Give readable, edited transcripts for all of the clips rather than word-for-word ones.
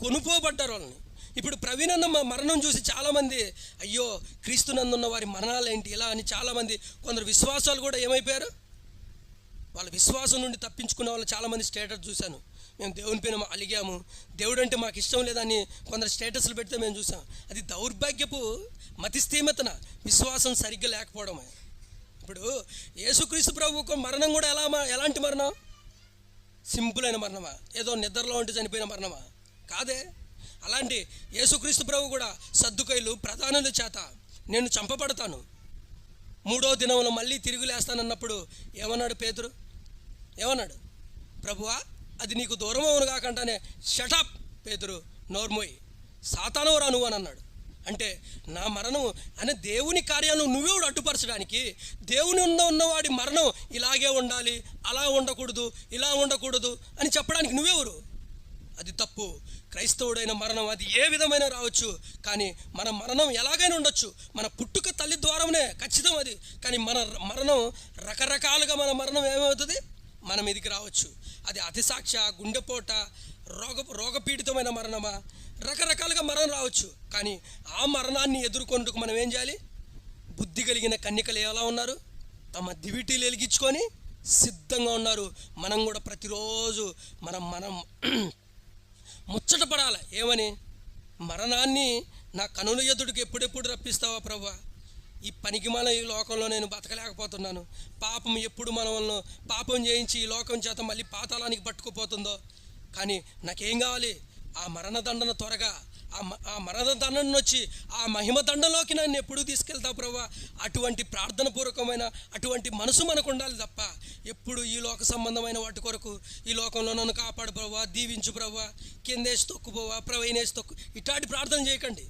కొనుపోబడ్డారు వాళ్ళని. ఇప్పుడు ప్రవీణ్ అన్న మరణం చూసి చాలామంది అయ్యో క్రీస్తునందున్న వారి మరణాలు ఏంటి ఇలా అని చాలామంది, కొందరు విశ్వాసాలు కూడా ఏమైపోయారు, వాళ్ళ విశ్వాసం నుండి తప్పించుకున్న వాళ్ళు చాలామంది స్టేటస్ చూశాను. మేము దేవుని పైన అలిగాము, దేవుడు అంటే మాకు ఇష్టం లేదని కొందరు స్టేటస్లు పెడితే మేము చూసాం. అది దౌర్భాగ్యపు మతిస్థీమతన, విశ్వాసం సరిగ్గా లేకపోవడమే. ఇప్పుడు యేసుక్రీస్తు ప్రభువుకు మరణం కూడా ఎలాంటి మరణం? సింపుల్ అయిన మరణమా? ఏదో నిద్రలో ఉంటే చనిపోయిన మరణమా? కాదే. అలాంటి యేసుక్రీస్తు ప్రభు కూడా సద్దుకైలు ప్రధానుల చేత నేను చంపబడతాను, 3వ దినంలో మళ్ళీ తిరిగి లేస్తానన్నప్పుడు ఏమన్నాడు పేతురు? ఏమన్నాడు? ప్రభువా అది నీకు దూరం అవును కాకంటానే షటప్ పేతురు, నోర్మోయి, సాతానవరా నువ్వు అని అన్నాడు. అంటే నా మరణం అనే దేవుని కార్యాలను నువ్వెవడు అడ్డుపరచడానికి? దేవుని ఉన్నవాడి మరణం ఇలాగే ఉండాలి, అలా ఉండకూడదు, ఇలా ఉండకూడదు అని చెప్పడానికి నువ్వెవరు? అది తప్పు. క్రైస్తవుడైన మరణం అది ఏ విధమైన రావచ్చు, కానీ మన మరణం ఎలాగైనా ఉండొచ్చు. మన పుట్టుక తల్లి ద్వారానే ఖచ్చితం అది. కానీ మన మరణం రకరకాలుగా, మన మరణం ఏమవుతుంది, మన మీదికి రావచ్చు. అది అతిసాక్ష, గుండెపోట, రోగపీడితమైన మరణమా, రకరకాలుగా మరణం రావచ్చు. కానీ ఆ మరణాన్ని ఎదుర్కొంటూ మనం ఏం చేయాలి? బుద్ధి కలిగిన కన్యకలు ఎలా ఉన్నారు? తమ దివిటీలు వెలిగించుకొని సిద్ధంగా ఉన్నారు. మనం కూడా ప్రతిరోజు మనం ముచ్చట పడాలి. ఏమని? మరణాన్ని నా కనుల ఎదుటికి ఎప్పుడెప్పుడు రప్పిస్తావా ప్రభువా? ఈ పనికిమాల ఈ లోకంలో నేను బతకలేకపోతున్నాను. పాపం ఎప్పుడు మన వలన పాపం చేయించి ఈ లోకం చేత మళ్ళీ పాతాళానికి పట్టుకుపోతుందో. కానీ నాకేం కావాలి? ఆ మరణదండన త్వరగా, ఆ మరణదండన వచ్చి ఆ మహిమ దండలోకి నన్ను ఎప్పుడు తీసుకెళ్తావు ప్రభువా? అటువంటి ప్రార్థన పూర్వకమైన అటువంటి మనసు మనకు ఉండాలి తప్ప ఎప్పుడు ఈ లోక సంబంధమైన వాటి కొరకు ఈ లోకంలో నన్ను కాపాడు ప్రభువా, దీవించు ప్రభువా, కిందేసి తొక్కు ప్రభువా, ప్రవీణేసి తొక్కు, ఇట్లాంటి ప్రార్థన చేయకండి.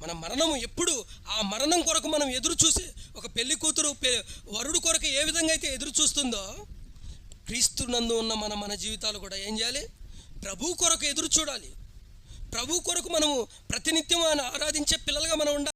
మన మరణము ఎప్పుడు ఆ మరణం కొరకు మనం ఎదురు చూసి, ఒక పెళ్లి కూతురు వరుడు కొరకు ఏ విధంగా అయితే ఎదురు చూస్తుందో, క్రీస్తునందు ఉన్న మన జీవితాలు కూడా ఏం చేయాలి? ప్రభు కొరకు ఎదురు చూడాలి. ప్రభు కొరకు మనము ప్రతినిత్యం ఆయన ఆరాధించే పిల్లలుగా మనం ఉండాలి.